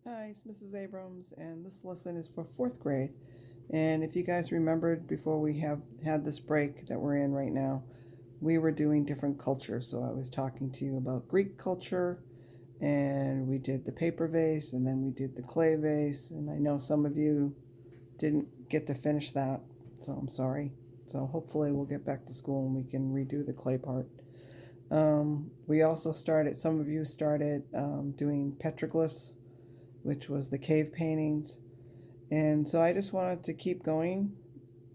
Hi, it's Mrs. Abrams, and this lesson is for fourth grade. And if you guys remembered before we have had this break that we're in right now, we were doing different cultures. So I was talking to you about Greek culture, and we did the paper vase, and then we did the clay vase. And I know some of you didn't get to finish that, so I'm sorry. So hopefully we'll get back to school and we can redo the clay part. We also started, some of you started doing petroglyphs, which was the cave paintings. And so I just wanted to keep going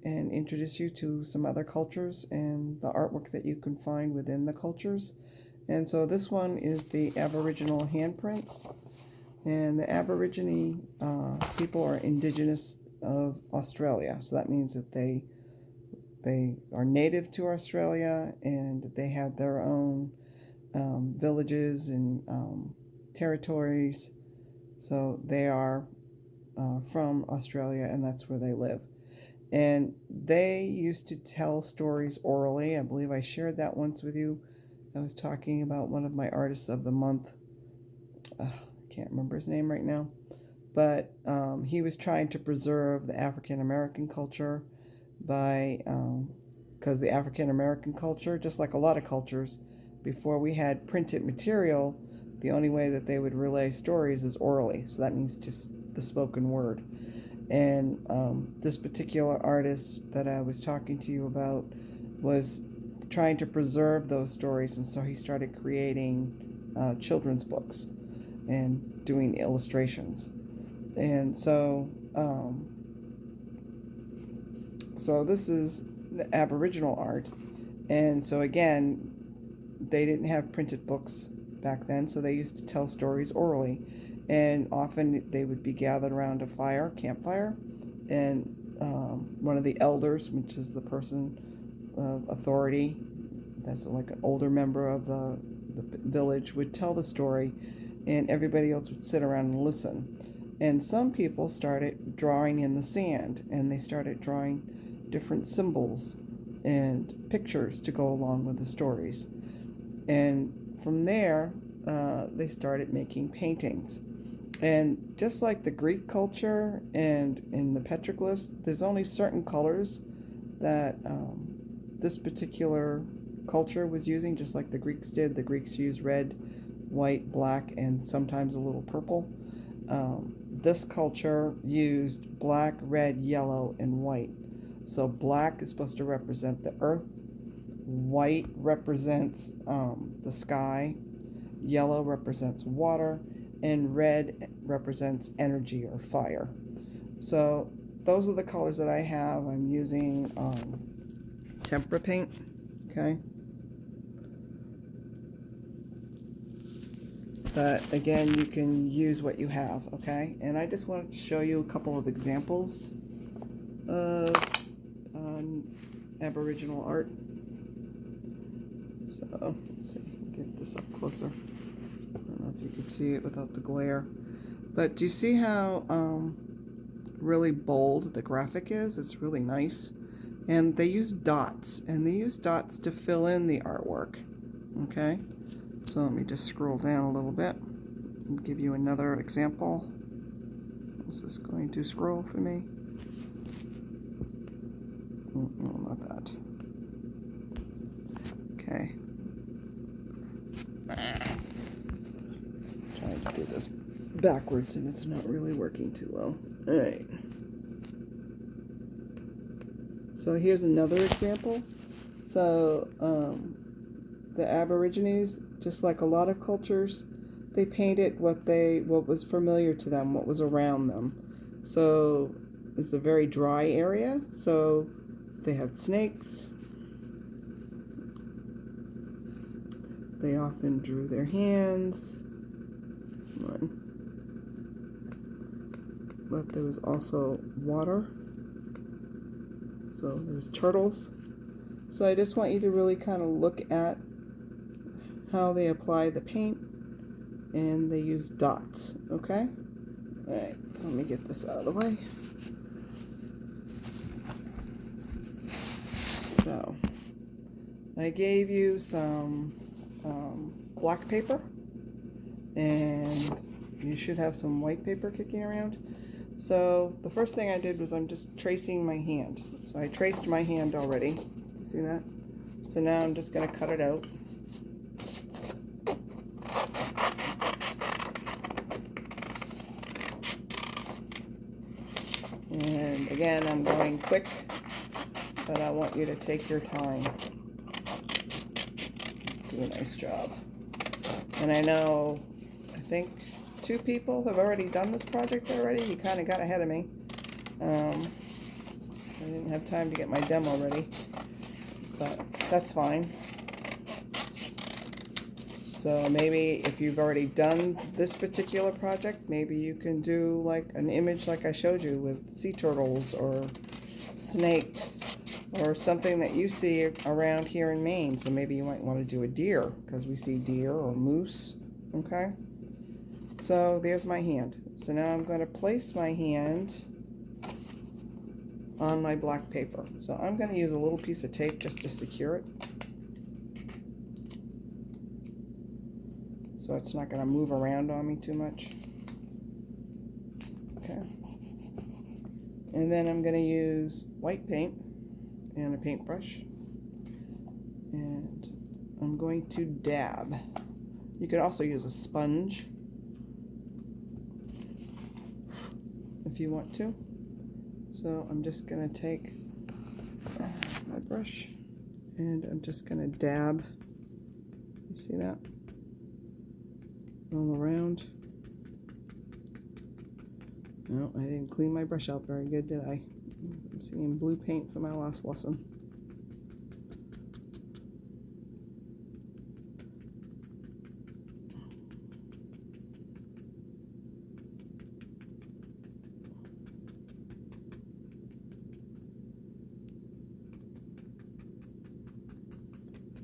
and introduce you to some other cultures and the artwork that you can find within the cultures. And so this one is the Aboriginal handprints. And the Aborigine people are indigenous of Australia. So that means that they are native to Australia and they had their own villages and territories. So they are from Australia, and that's where they live. And they used to tell stories orally. I believe I shared that once with you. I was talking about one of my artists of the month. I can't remember his name right now. But he was trying to preserve the African American culture by, because the African American culture, just like a lot of cultures, before we had printed material, the only way that they would relay stories is orally. So that means just the spoken word. And this particular artist that I was talking to you about was trying to preserve those stories, and so he started creating children's books and doing illustrations. And so this is the Aboriginal art. And so again, they didn't have printed books back then, so they used to tell stories orally. And often they would be gathered around a campfire, and one of the elders, which is the person of authority, that's like an older member of the village, would tell the story, and everybody else would sit around and listen. And some people started drawing in the sand, and they started drawing different symbols and pictures to go along with the stories. And from there, they started making paintings. And just like the Greek culture and in the petroglyphs, there's only certain colors that this particular culture was using, just like the Greeks did. The Greeks used red, white, black, and sometimes a little purple. This culture used black, red, yellow, and white. So black is supposed to represent the earth, white represents the sky, yellow represents water, and red represents energy or fire. So those are the colors that I have. I'm using tempera paint, okay? But again, you can use what you have, okay? And I just wanted to show you a couple of examples of Aboriginal art. So let's see, get this up closer. I don't know if you can see it without the glare. But do you see how really bold the graphic is? It's really nice. And they use dots, and they use dots to fill in the artwork. Okay, so let me just scroll down a little bit and give you another example. Is this going to scroll for me? No, not that. Okay. Trying to do this backwards and it's not really working too well. Alright. So here's another example. So the Aborigines, just like a lot of cultures, they painted what was familiar to them, what was around them. So it's a very dry area, so they had snakes. They often drew their hands. But there was also water. So there's turtles. So I just want you to really kind of look at how they apply the paint, and they use dots, okay? Alright, so let me get this out of the way. So I gave you some black paper, and you should have some white paper kicking around. So the first thing I did was I'm just tracing my hand. So I traced my hand already. You see that? So now I'm just going to cut it out. And again, I'm going quick, but I want you to take your time. Do a nice job. And I know, I think 2 people have already done this project already. You kind of got ahead of me. I didn't have time to get my demo ready, but that's fine. So maybe if you've already done this particular project, maybe you can do like an image like I showed you with sea turtles or snakes or something that you see around here in Maine. So maybe you might want to do a deer because we see deer or moose. Okay, so there's my hand. So now I'm going to place my hand on my black paper. So I'm going to use a little piece of tape just to secure it, so it's not going to move around on me too much. Okay. And then I'm going to use white paint and a paintbrush, and I'm going to dab. You could also use a sponge if you want to. So I'm just going to take my brush and I'm just going to dab. You see that? All around. No, I didn't clean my brush out very good, did I? I'm seeing blue paint for my last lesson.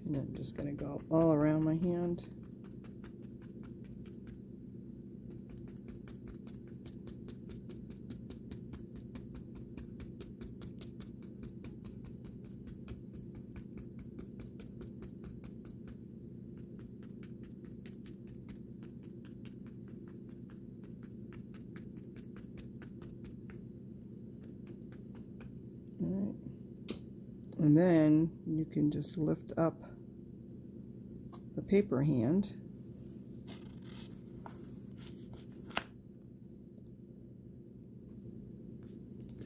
And I'm just going to go all around my hand. Alright. And then you can just lift up the paper hand.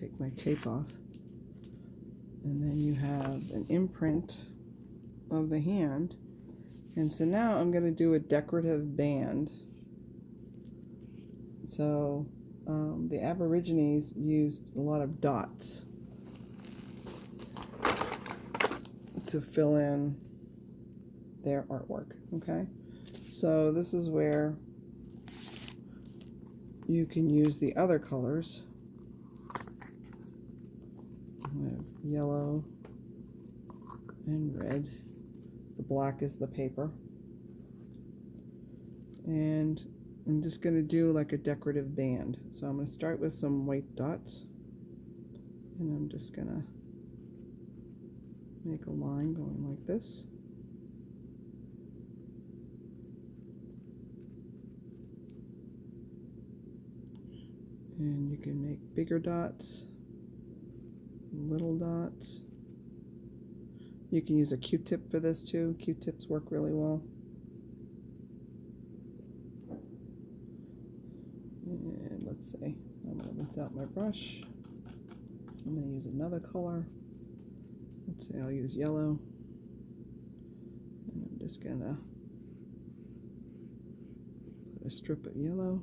Take my tape off. And then you have an imprint of the hand. And so now I'm going to do a decorative band. So the Aborigines used a lot of dots to fill in their artwork. Okay, so this is where you can use the other colors. I have yellow and red. The black is the paper. And I'm just going to do like a decorative band. So I'm going to start with some white dots. And I'm just going to make a line going like this. And you can make bigger dots, little dots. You can use a Q-tip for this too. Q-tips work really well. And let's see, I'm going to rinse out my brush. I'm going to use another color. Let's say I'll use yellow. And I'm just going to put a strip of yellow.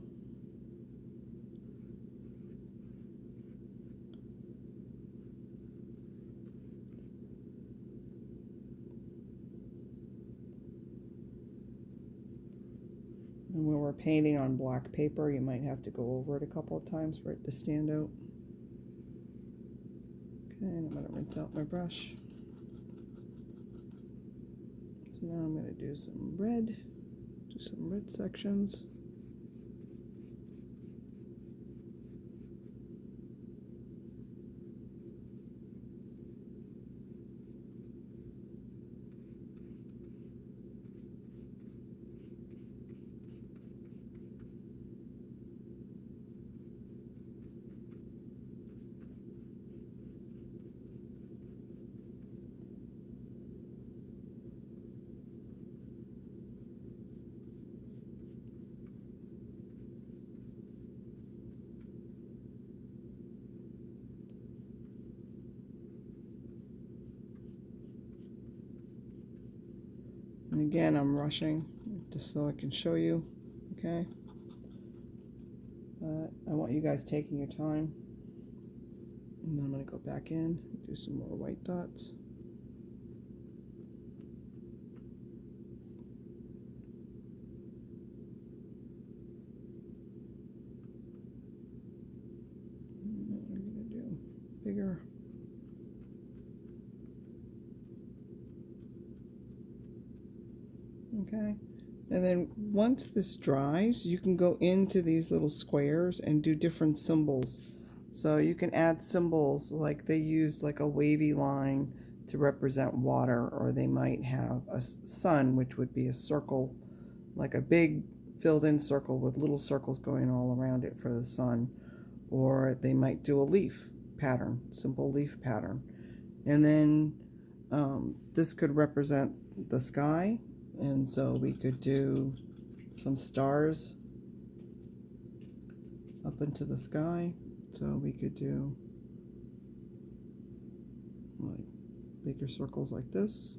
And when we're painting on black paper, you might have to go over it a couple of times for it to stand out. Okay, and I'm going to rinse out my brush. So now I'm going to do some red sections. again, I'm rushing just so I can show you, okay? I want you guys taking your time. And then I'm going to go back in, do some more white dots. And I'm going to do bigger. Okay. And then once this dries, you can go into these little squares and do different symbols. So you can add symbols like they used like a wavy line to represent water, or they might have a sun, which would be a circle, like a big filled in circle with little circles going all around it for the sun. Or they might do a leaf pattern, simple leaf pattern. And then this could represent the sky. And so we could do some stars up into the sky. So we could do like bigger circles like this.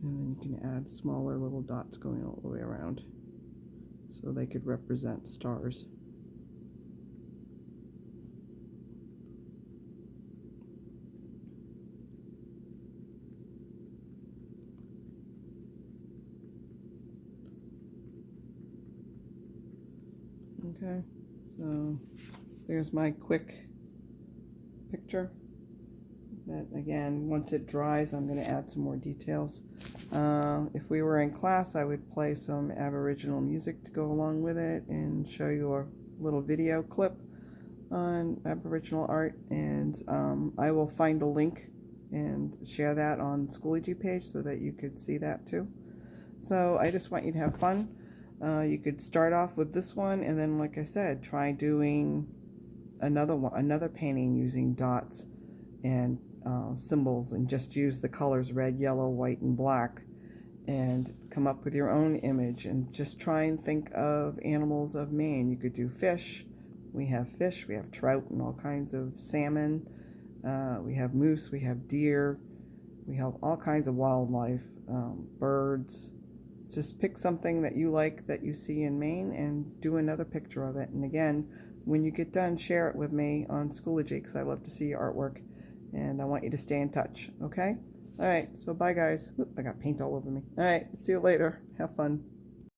And then you can add smaller little dots going all the way around, so they could represent stars. Okay, so there's my quick picture. But again, once it dries, I'm going to add some more details. If we were in class, I would play some Aboriginal music to go along with it and show you a little video clip on Aboriginal art. And I will find a link and share that on Schoology page so that you could see that too. So I just want you to have fun. You could start off with this one, and then, like I said, try doing another painting using dots and symbols, and just use the colors red, yellow, white, and black, and come up with your own image, and just try and think of animals of Maine. You could do fish. We have trout, and all kinds of salmon. We have moose, we have deer, we have all kinds of wildlife, birds. Just pick something that you like that you see in Maine and do another picture of it. And again, when you get done, share it with me on Schoology, because I love to see your artwork. And I want you to stay in touch, okay? All right, so bye, guys. Oop, I got paint all over me. All right, see you later. Have fun.